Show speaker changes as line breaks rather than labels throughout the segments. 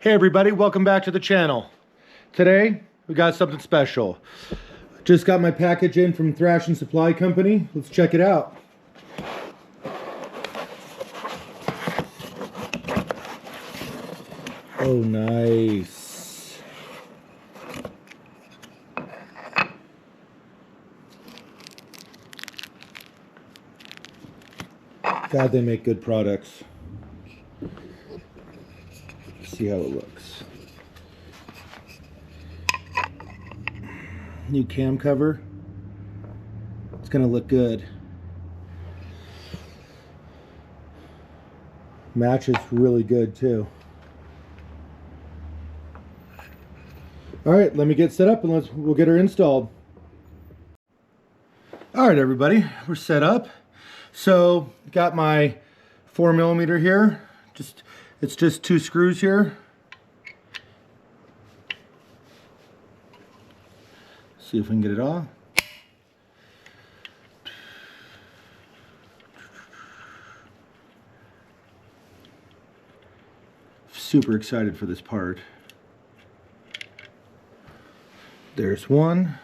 Hey everybody, welcome back to the channel. Today, we got something special. Just got my package in from Thrashin Supply company. Let's check it out. Oh, nice. God, they make good products. See how it looks. New cam cover. It's gonna look good. Matches really good too. All right, let me get set up and we'll get her installed. All right, everybody, we're set up. So got my 4mm here. It's just 2 screws here. See if we can get it off. Super excited for this part. There's one.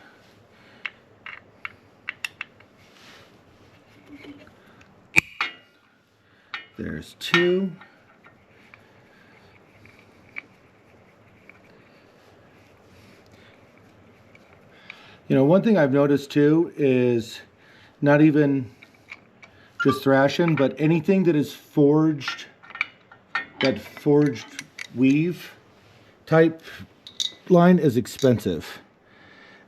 There's 2. You know, one thing I've noticed too is not even just Thrashin, but anything that is forged, that forged weave type line is expensive.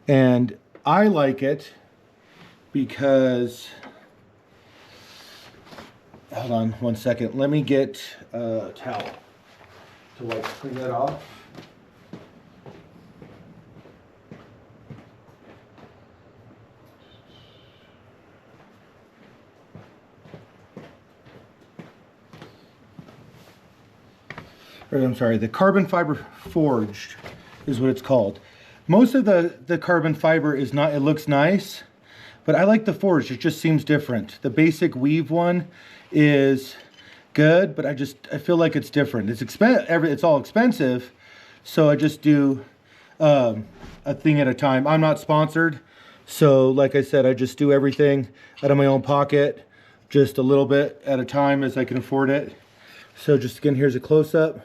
And I like it because, hold on one second, let me get a towel to wipe, clean that off. Or, I'm sorry, the carbon fiber forged is what it's called. Most of the carbon fiber is not, it looks nice, but I like the forged. It just seems different. The basic weave one is good, but I feel like it's different. It's all expensive, so I just do a thing at a time. I'm not sponsored, so like I said, I just do everything out of my own pocket, just a little bit at a time as I can afford it. So just again, here's a close-up.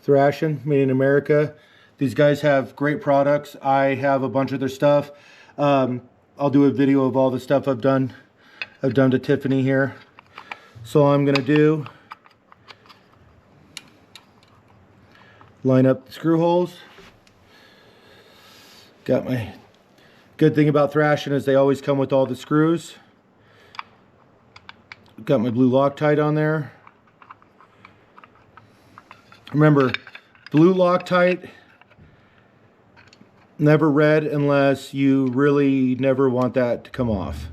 Thrashin, made in America. These guys have great products. I have a bunch of their stuff. I'll do a video of all the stuff I've done to Tiffany here. So all I'm gonna do, line up the screw holes. Got my, good thing about Thrashin is they always come with all the screws. Got my blue Loctite on there. Remember, blue Loctite, never red unless you really never want that to come off.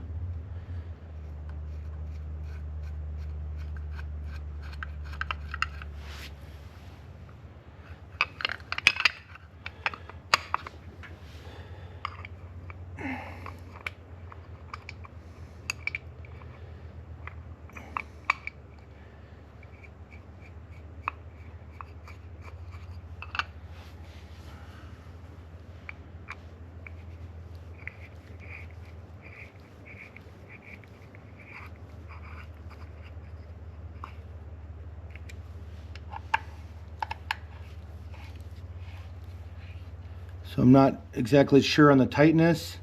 So I'm not exactly sure on the tightness.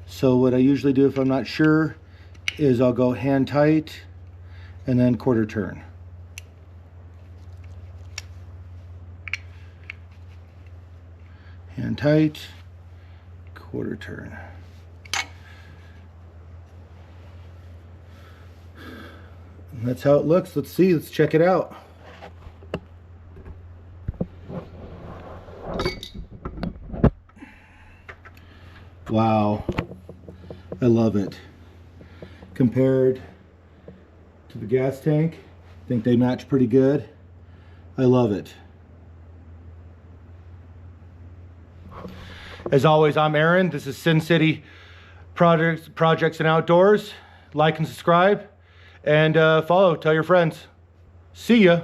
So what I usually do if I'm not sure is I'll go hand tight and then quarter turn. Hand tight, quarter turn. And that's how it looks. Let's see, let's check it out. Wow, I love it. Compared to the gas tank, I think they match pretty good. I love it. As always, I'm Aaron. This is Sin City Projects and Outdoors. Like and subscribe, and follow. Tell your friends. See ya.